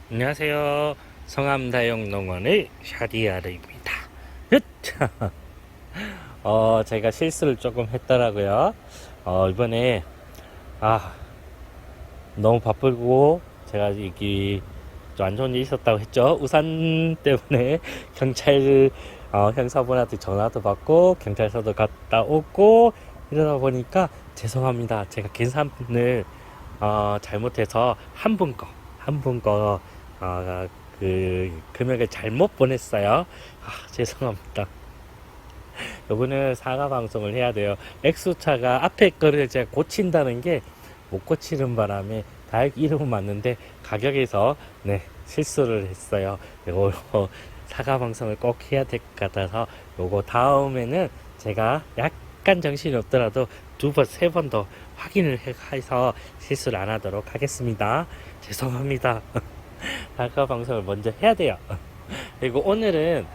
안녕하세요. 성암다육농원의 샤디아르입니다. 으차! 제가 실수를 조금 했더라고요. 이번에, 아, 너무 바쁘고, 제가 이게 좀 안 좋은 일이 있었다고 했죠. 우산 때문에 경찰, 형사분한테 전화도 받고, 경찰서도 갔다 오고, 이러다 보니까 죄송합니다. 제가 계산을, 잘못해서 한 분 거, 금액을 잘못 보냈어요. 죄송합니다. 요거는 사과 방송을 해야 돼요. 엑소차가 앞에 거를 제가 고친다는 게 못 고치는 바람에 다행 이름은 맞는데 가격에서 네, 실수를 했어요. 요거 사과 방송을 꼭 해야 될 것 같아서 요거 다음에는 제가 약간 정신이 없더라도 두 번, 세 번 더 확인을 해서 실수를 안 하도록 하겠습니다. 죄송합니다. 사과 방송을 먼저 해야 돼요. 그리고 오늘은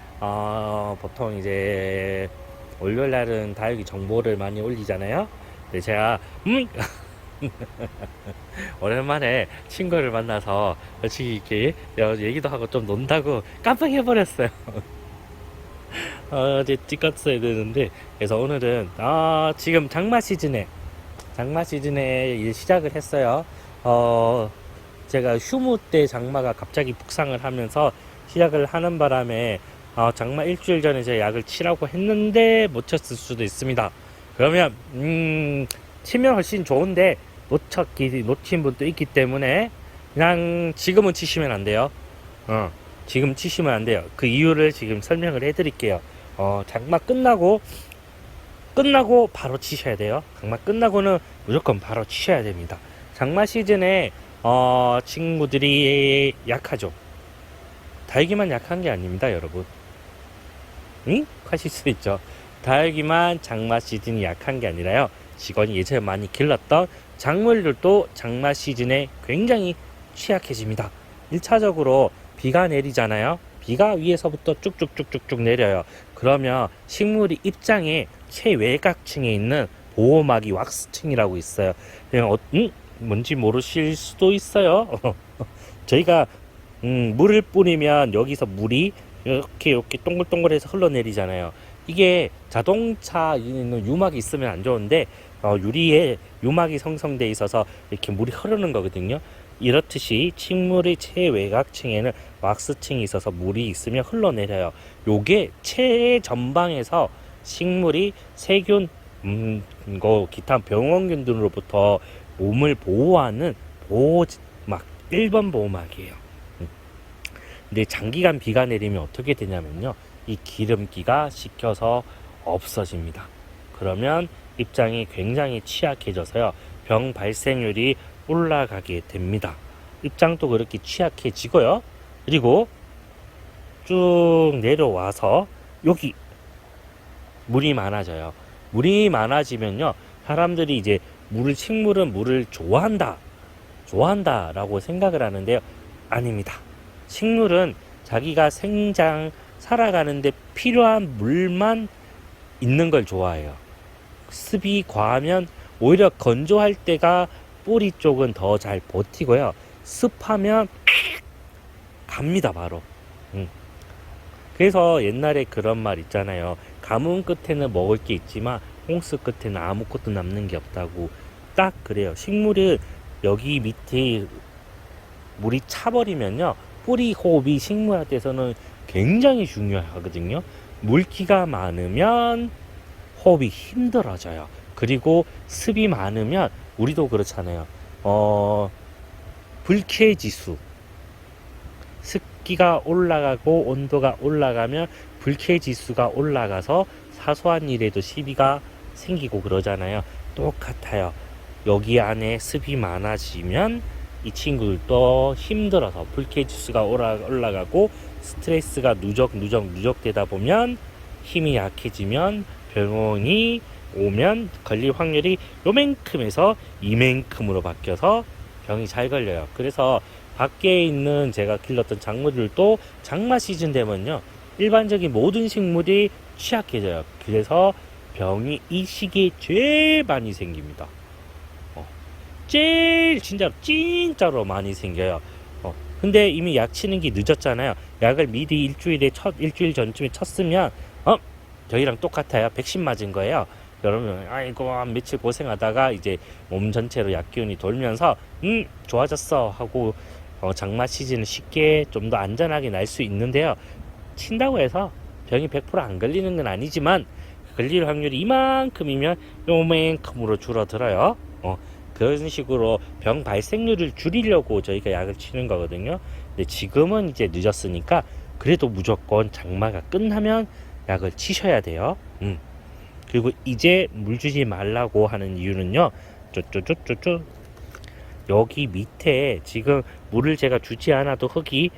보통 이제 월요일 날은 다육이 정보를 많이 올리잖아요. 근데 제가 오랜만에 친구를 만나서 같이 이렇게 얘기도 하고 좀 논다고 깜빡해버렸어요. 어제 찍었어야 되는데 그래서 오늘은 지금 장마 시즌에 이제 시작을 했어요. 제가 휴무 때 장마가 갑자기 북상을 하면서 시작을 하는 바람에 장마 일주일 전에 제가 약을 치라고 했는데 못 쳤을 수도 있습니다. 그러면 치면 훨씬 좋은데 놓친 분도 있기 때문에 그냥 지금은 치시면 안 돼요. 지금 치시면 안 돼요. 그 이유를 지금 설명을 해드릴게요. 장마 끝나고 바로 치셔야 돼요. 장마 끝나고는 무조건 바로 치셔야 됩니다. 장마 시즌에 친구들이 약하죠. 다육이만 약한 게 아닙니다, 여러분. 응? 하실 수 있죠. 다육이만 장마 시즌이 약한 게 아니라요. 직원이 예전에 많이 길렀던 작물들도 장마 시즌에 굉장히 취약해집니다. 1차적으로 비가 내리잖아요. 비가 위에서부터 쭉쭉쭉쭉쭉 내려요. 그러면 식물이 입장에 최외곽층에 있는 보호막이 왁스층이라고 있어요. 그냥 뭔지 모르실 수도 있어요. 저희가 물을 뿌리면 여기서 물이 이렇게 동글동글해서 흘러내리잖아요. 이게 자동차 있는 유막이 있으면 안 좋은데 유리에 유막이 형성돼 있어서 이렇게 물이 흐르는 거거든요. 이렇듯이 식물의 최외곽층에는 왁스층이 있어서 물이 있으면 흘러내려요. 요게 최전방에서 식물이 세균, 기타 병원균들로부터 몸을 보호하는 보호막, 1번 보호막이에요. 근데 장기간 비가 내리면 어떻게 되냐면요. 이 기름기가 식혀서 없어집니다. 그러면 입장이 굉장히 취약해져서요. 병 발생률이 올라가게 됩니다. 입장도 그렇게 취약해지고요. 그리고 쭉 내려와서 여기 물이 많아져요. 물이 많아지면요. 사람들이 이제 식물은 물을 좋아한다라고 생각을 하는데요. 아닙니다. 식물은 자기가 살아가는데 필요한 물만 있는 걸 좋아해요. 습이 과하면 오히려 건조할 때가 뿌리 쪽은 더 잘 버티고요. 습하면 갑니다, 바로. 그래서 옛날에 그런 말 있잖아요. 가뭄 끝에는 먹을 게 있지만 홍수 끝에는 아무것도 남는 게 없다고. 딱 그래요. 식물은 여기 밑에 물이 차버리면요. 뿌리 호흡이 식물한테서는 굉장히 중요하거든요. 물기가 많으면 호흡이 힘들어져요. 그리고 습이 많으면 우리도 그렇잖아요. 불쾌지수. 습기가 올라가고 온도가 올라가면 불쾌지수가 올라가서 사소한 일에도 시비가 생기고 그러잖아요. 똑같아요. 여기 안에 습이 많아지면 이 친구들도 힘들어서 불쾌지수가 올라가고 스트레스가 누적되다 보면 힘이 약해지면 병원이 오면 걸릴 확률이 요만큼에서 이만큼으로 바뀌어서 병이 잘 걸려요. 그래서 밖에 있는 제가 길렀던 작물들도 장마 시즌 되면요. 일반적인 모든 식물이 취약해져요. 그래서 병이 이 시기에 제일 많이 생깁니다. 제일 진짜로 많이 생겨요. 근데 이미 약 치는 게 늦었잖아요. 약을 미리 일주일 전쯤에 쳤으면 저희랑 똑같아요. 백신 맞은 거예요. 그러면 아이고 한 며칠 고생하다가 이제 몸 전체로 약 기운이 돌면서 좋아졌어 하고 장마 시즌을 쉽게 좀 더 안전하게 날 수 있는데요. 친다고 해서 병이 100%안 걸리는 건 아니지만 걸릴 확률이 이만큼이면 요만큼으로 줄어들어요. 그런 식으로 병 발생률을 줄이려고 저희가 약을 치는 거거든요. 근데 지금은 이제 늦었으니까 그래도 무조건 장마가 끝나면 약을 치셔야 돼요. 그리고 이제 물 주지 말라고 하는 이유는요. 쪼쪼쪼쪼쪼 여기 밑에 지금 물을 제가 주지 않아도 흙이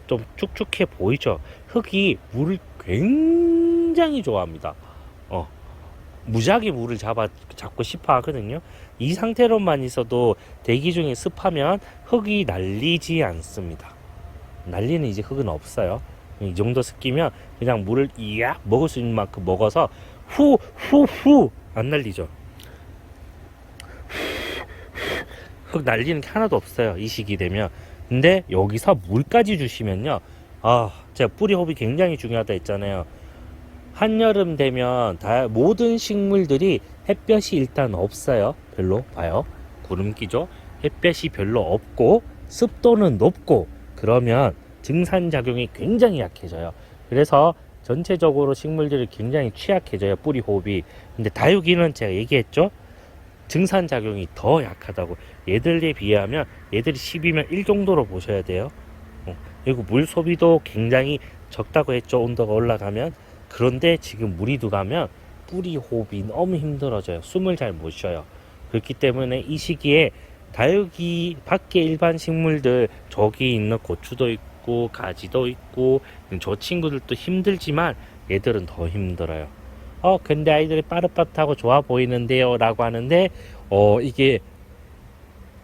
좀 축축해 보이죠. 흙이 물을 굉장히 좋아합니다. 무지하게 물을 잡고 싶어 하거든요. 이 상태로만 있어도 대기 중에 습하면 흙이 날리지 않습니다. 날리는 이제 흙은 없어요. 이 정도 습기면 그냥 물을 이악 먹을 수 있는 만큼 먹어서 후 안 날리죠. 흙 날리는 게 하나도 없어요. 이 시기 되면. 근데 여기서 물까지 주시면요. 제가 뿌리 호흡이 굉장히 중요하다 했잖아요. 한여름 되면 모든 식물들이 햇볕이 일단 없어요. 별로 봐요. 구름기죠. 햇볕이 별로 없고 습도는 높고 그러면 증산작용이 굉장히 약해져요. 그래서 전체적으로 식물들이 굉장히 취약해져요. 뿌리 호흡이. 근데 다육이는 제가 얘기했죠. 증산작용이 더 약하다고. 얘들에 비하면 얘들이 10이면 1 정도로 보셔야 돼요. 그리고 물 소비도 굉장히 적다고 했죠. 온도가 올라가면. 그런데 지금 물이 들어가면 뿌리 호흡이 너무 힘들어져요. 숨을 잘 못 쉬어요. 그렇기 때문에 이 시기에 다육이 밖에 일반 식물들 저기 있는 고추도 있고 가지도 있고 저 친구들도 힘들지만 얘들은 더 힘들어요. 근데 아이들이 빠릇빠릇하고 좋아 보이는데요 라고 하는데 이게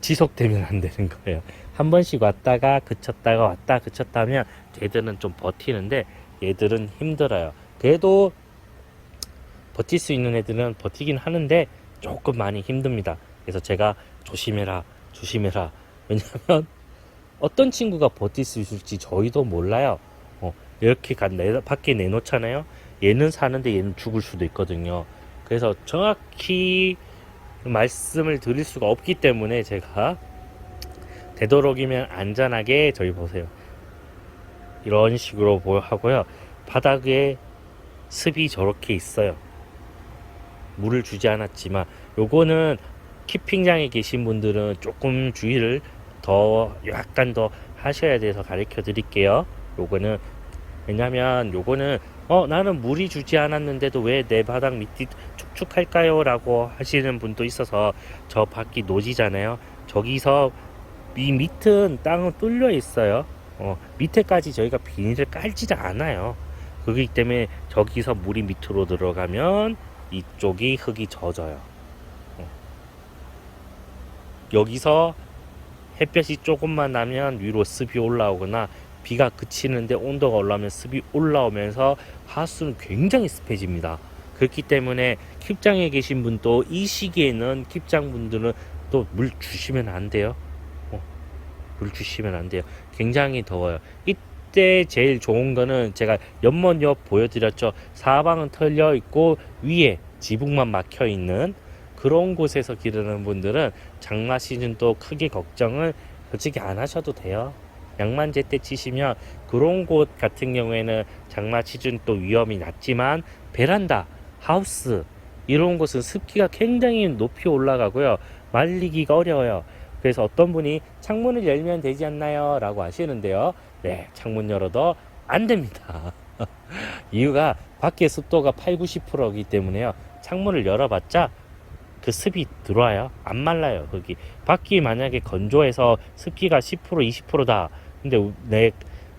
지속되면 안 되는 거예요. 한 번씩 왔다가 그쳤다가 왔다 그쳤다면 얘들은 좀 버티는데 얘들은 힘들어요. 그래도 버틸 수 있는 애들은 버티긴 하는데 조금 많이 힘듭니다. 그래서 제가 조심해라 왜냐면 어떤 친구가 버틸 수 있을지 저희도 몰라요. 이렇게 밖에 내놓잖아요. 얘는 사는데 얘는 죽을 수도 있거든요. 그래서 정확히 말씀을 드릴 수가 없기 때문에 제가 되도록이면 안전하게 저희 보세요. 이런 식으로 하고요. 바닥에 습이 저렇게 있어요. 물을 주지 않았지만 요거는 키핑장에 계신 분들은 조금 주의를 약간 더 하셔야 돼서 가르쳐 드릴게요. 요거는 왜냐면 요거는 나는 물이 주지 않았는데도 왜 내 바닥 밑이 축축할까요? 라고 하시는 분도 있어서 저 밖이 노지잖아요. 저기서 이 밑은 땅은 뚫려 있어요. 밑에까지 저희가 비닐을 깔지 않아요. 그렇기 때문에 저기서 물이 밑으로 들어가면 이쪽이 흙이 젖어요. 여기서 햇볕이 조금만 나면 위로 습이 올라오거나 비가 그치는데 온도가 올라오면 습이 올라오면서 하수는 굉장히 습해집니다. 그렇기 때문에 킵장에 계신 분도 이 시기에는 킵장 분들은 또 물 주시면 안 돼요. 물 주시면 안 돼요. 굉장히 더워요. 이때 제일 좋은 거는 제가 연못옆 보여드렸죠. 사방은 털려 있고 위에 지붕만 막혀 있는 그런 곳에서 기르는 분들은 장마 시즌 또 크게 걱정을 솔직히 안 하셔도 돼요. 양만 제때 치시면 그런 곳 같은 경우에는 장마 시즌 또 위험이 낮지만 베란다, 하우스 이런 곳은 습기가 굉장히 높이 올라가고요. 말리기가 어려워요. 그래서 어떤 분이 창문을 열면 되지 않나요? 라고 하시는데요. 네, 창문 열어도 안 됩니다. 이유가 밖에 습도가 80~90%이기 때문에요. 창문을 열어봤자 그 습이 들어와요. 안 말라요. 거기 밖이 만약에 건조해서 습기가 10% 20%다. 근데 내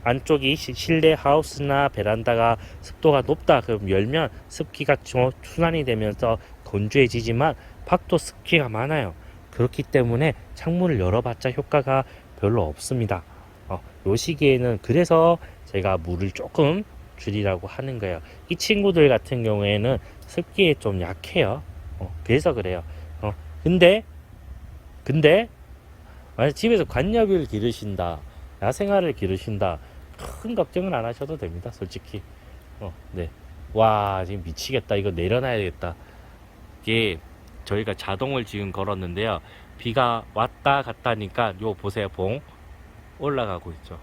안쪽이 실내 하우스나 베란다가 습도가 높다. 그럼 열면 습기가 순환이 되면서 건조해지지만 밖도 습기가 많아요. 그렇기 때문에 창문을 열어봤자 효과가 별로 없습니다. 요 시기에는 그래서 제가 물을 조금 줄이라고 하는 거예요. 이 친구들 같은 경우에는 습기에 좀 약해요. 그래서 그래요. 근데 만약 집에서 관엽을 기르신다. 야생화를 기르신다. 큰 걱정은 안 하셔도 됩니다. 솔직히. 네. 와, 지금 미치겠다. 이거 내려놔야겠다. 이게 저희가 자동을 지금 걸었는데요. 비가 왔다 갔다 하니까 요 보세요. 봉 올라가고 있죠.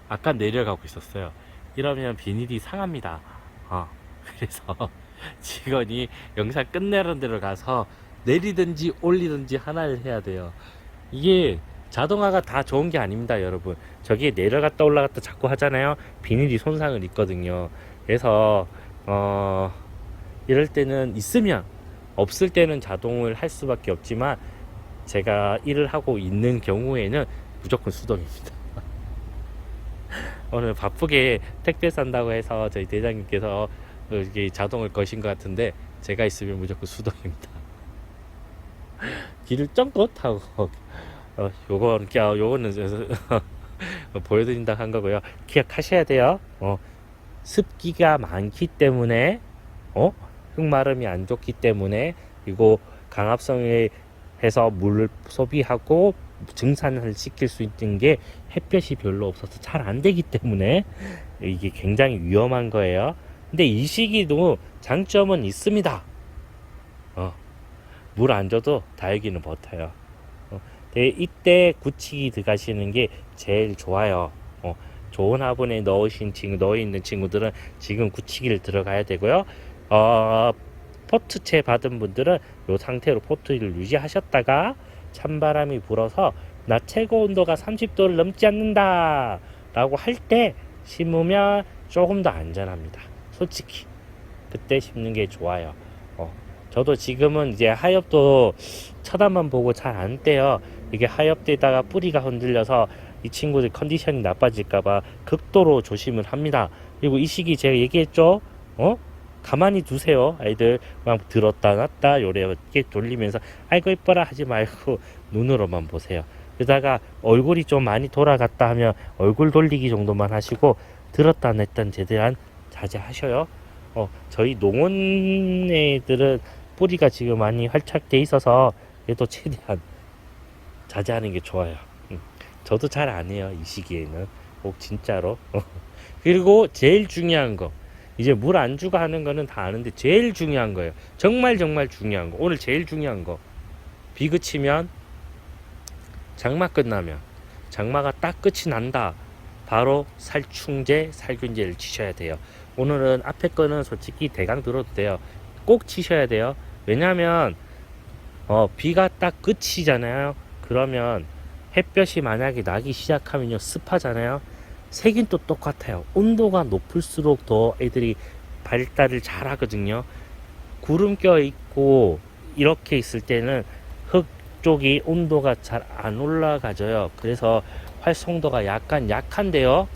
아까 내려가고 있었어요. 이러면 비닐이 상합니다. 그래서 직원이 영상 끝내는 데로 가서 내리든지 올리든지 하나를 해야 돼요. 이게 자동화가 다 좋은 게 아닙니다, 여러분. 저기 내려갔다 올라갔다 자꾸 하잖아요. 비닐이 손상을 입거든요. 그래서 이럴 때는 있으면, 없을 때는 자동을 할 수밖에 없지만 제가 일을 하고 있는 경우에는 무조건 수동입니다. 오늘 바쁘게 택배 산다고 해서 저희 대장님께서 이게 자동을 거신 것 같은데, 제가 있으면 무조건 수동입니다. 길을 쫑긋 하고 요거는 보여드린다 한 거고요. 기억하셔야 돼요. 습기가 많기 때문에 흙마름이 안 좋기 때문에, 그리고 강압성에 해서 물 소비하고 증산을 시킬 수 있는 게 햇볕이 별로 없어서 잘 안 되기 때문에 이게 굉장히 위험한 거예요. 근데 이 시기도 장점은 있습니다. 물 안 줘도 다육이는 버텨요. 이때 굳히기 들어가시는 게 제일 좋아요. 좋은 화분에 넣어 있는 친구들은 지금 굳히기를 들어가야 되고요. 포트채 받은 분들은 이 상태로 포트를 유지하셨다가 찬바람이 불어서 나 최고 온도가 30도를 넘지 않는다 라고 할 때 심으면 조금 더 안전합니다. 솔직히 그때 심는 게 좋아요. 저도 지금은 이제 하엽도 쳐다만 보고 잘 안 떼요. 이게 하엽되다가 뿌리가 흔들려서 이 친구들 컨디션이 나빠질까봐 극도로 조심을 합니다. 그리고 이 시기 제가 얘기했죠. 가만히 두세요. 아이들 막 들었다 놨다 요렇게 돌리면서 아이고 이뻐라 하지 말고 눈으로만 보세요. 그러다가 얼굴이 좀 많이 돌아갔다 하면 얼굴 돌리기 정도만 하시고, 들었다 냈다 제대한 자제하셔요. 저희 농원 애들은 뿌리가 지금 많이 활착돼 있어서 그래도 최대한 자제하는 게 좋아요. 저도 잘 안 해요, 이 시기에는. 꼭 진짜로. 그리고 제일 중요한 거, 이제 물 안 주고 하는 거는 다 아는데 제일 중요한 거예요. 정말 중요한 거. 오늘 제일 중요한 거. 비 그치면, 장마 끝나면, 장마가 딱 끝이 난다. 바로 살충제, 살균제를 치셔야 돼요. 오늘은 앞에 거는 솔직히 대강 들어도 돼요. 꼭 치셔야 돼요. 왜냐면 비가 딱 끝이잖아요. 그러면 햇볕이 만약에 나기 시작하면요, 습하잖아요. 색인도 똑같아요. 온도가 높을수록 더 애들이 발달을 잘 하거든요. 구름 껴 있고 이렇게 있을 때는 흙 쪽이 온도가 잘 안 올라가져요. 그래서 활성도가 약간 약한데요.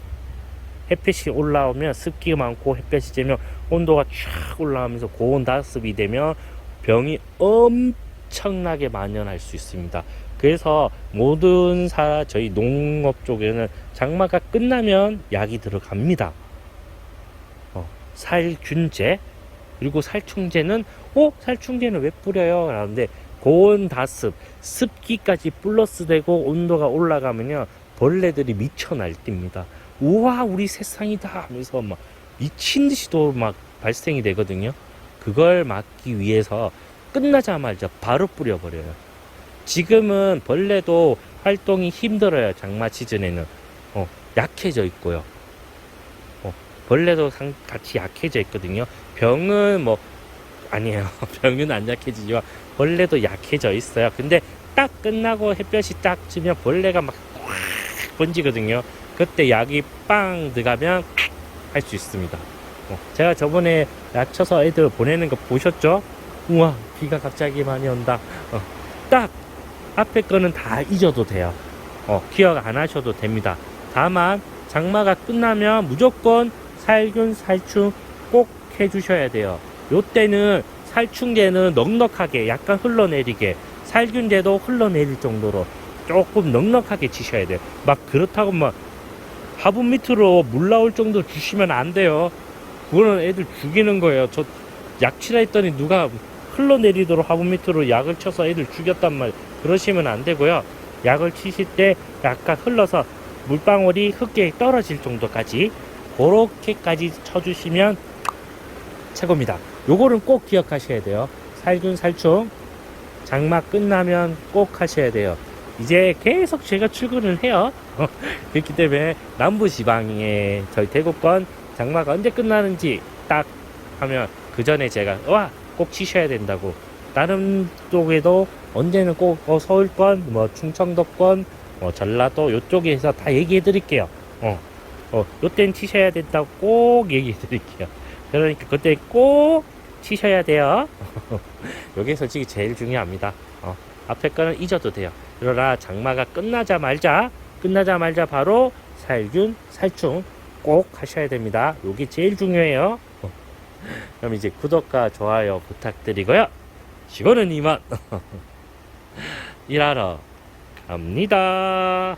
햇빛이 올라오면 습기가 많고 햇볕이 쬐면 온도가 쫙 올라오면서 고온 다습이 되면 병이 엄청나게 만연할 수 있습니다. 그래서 모든 저희 농업 쪽에는 장마가 끝나면 약이 들어갑니다. 살균제, 그리고 살충제는 살충제는 왜 뿌려요? 라는데, 고온 다습, 습기까지 플러스 되고 온도가 올라가면요, 벌레들이 미쳐 날뜁니다. 우와, 우리 세상이다 하면서 막 미친 듯이 또 막 발생이 되거든요. 그걸 막기 위해서 끝나자마자 바로 뿌려버려요. 지금은 벌레도 활동이 힘들어요. 장마 시즌에는 약해져 있고요. 벌레도 같이 약해져 있거든요. 병은 아니에요. 병은 안 약해지지만 벌레도 약해져 있어요. 근데 딱 끝나고 햇볕이 딱 지면 벌레가 막 확 번지거든요. 그때 약이 빵 들어가면 할 수 있습니다. 제가 저번에 약 쳐서 애들 보내는 거 보셨죠? 우와, 비가 갑자기 많이 온다. 딱 앞에 거는 다 잊어도 돼요. 기억 안 하셔도 됩니다. 다만 장마가 끝나면 무조건 살균, 살충 꼭 해주셔야 돼요. 요때는 살충제는 넉넉하게 약간 흘러내리게, 살균제도 흘러내릴 정도로 조금 넉넉하게 치셔야 돼요. 막 그렇다고 막 화분 밑으로 물 나올 정도 주시면 안 돼요. 그거는 애들 죽이는 거예요. 저 약 치라 했더니 누가 흘러내리도록 화분 밑으로 약을 쳐서 애들 죽였단 말, 그러시면 안 되고요. 약을 치실 때 약간 흘러서 물방울이 흙에 떨어질 정도까지 그렇게까지 쳐주시면 최고입니다. 요거는 꼭 기억하셔야 돼요. 살균 살충 장마 끝나면 꼭 하셔야 돼요. 이제 계속 제가 출근을 해요. 그렇기 때문에 남부지방에 저희 대구권 장마가 언제 끝나는지 딱 하면 그 전에 제가 꼭 치셔야 된다고. 다른 쪽에도 언제는 꼭 서울권, 뭐 충청도권, 전라도 요쪽에서 다 얘기해 드릴게요. 요땐 치셔야 된다고 꼭 얘기해 드릴게요. 그러니까 그때 꼭 치셔야 돼요. 요게 솔직히 제일 중요합니다. 앞에 거는 잊어도 돼요. 그러나 장마가 끝나자마자 바로 살균 살충 꼭 하셔야 됩니다. 요게 제일 중요해요. 그럼 이제 구독과 좋아요 부탁드리고요. 시간은 이만 일하러 갑니다.